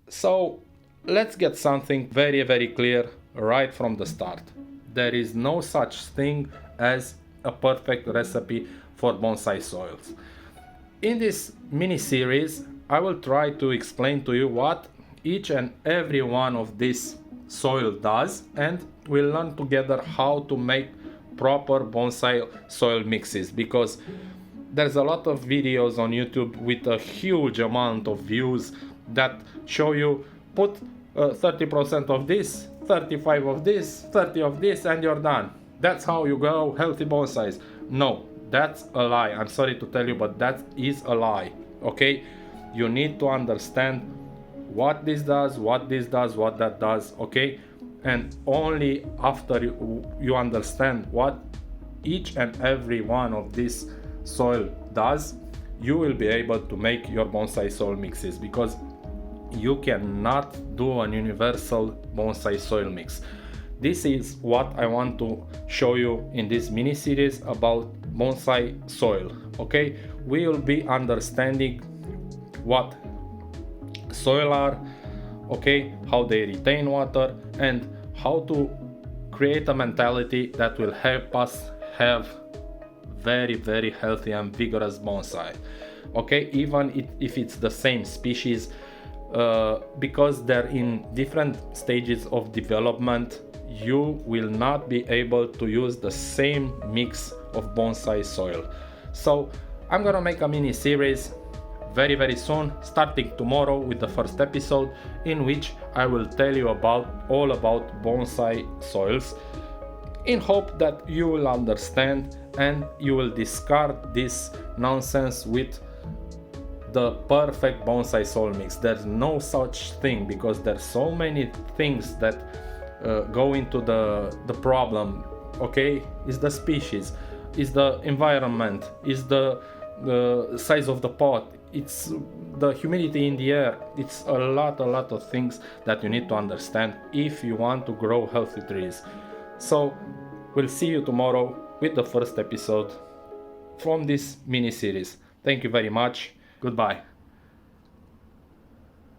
So let's get something very, very clear right from the start. There is no such thing as a perfect recipe for bonsai soils. In this mini series, I will try to explain to you what each and every one of this soil does, and we'll learn together how to make proper bonsai soil mixes, because there's a lot of videos on YouTube with a huge amount of views that show you put 30% of this, 35 of this, 30 of this, and you're done. That's how you grow healthy bonsais. No, that's a lie. I'm sorry to tell you, but that is a lie. Okay? You need to understand what this does, what this does, what that does. Okay? And only after you understand what each and every one of this soil does, you will be able to make your bonsai soil mixes, because you cannot do an universal bonsai soil mix. This is what I want to show you in this mini series about bonsai soil. Okay, we will be understanding what soil are, okay, how they retain water, and how to create a mentality that will help us have very, very healthy and vigorous bonsai. Okay, even if it's the same species, because they're in different stages of development, you will not be able to use the same mix of bonsai soil. So I'm gonna make a mini series very, very soon, starting tomorrow with the first episode, in which I will tell you all about bonsai soils, in hope that you will understand and you will discard this nonsense with the perfect bonsai soil mix. There's no such thing, because there's so many things that go into the problem. Okay, is the species, is the environment, is the size of the pot, it's the humidity in the air. It's a lot of things that you need to understand if you want to grow healthy trees. So we'll see you tomorrow with the first episode from this mini series. Thank you very much. Goodbye.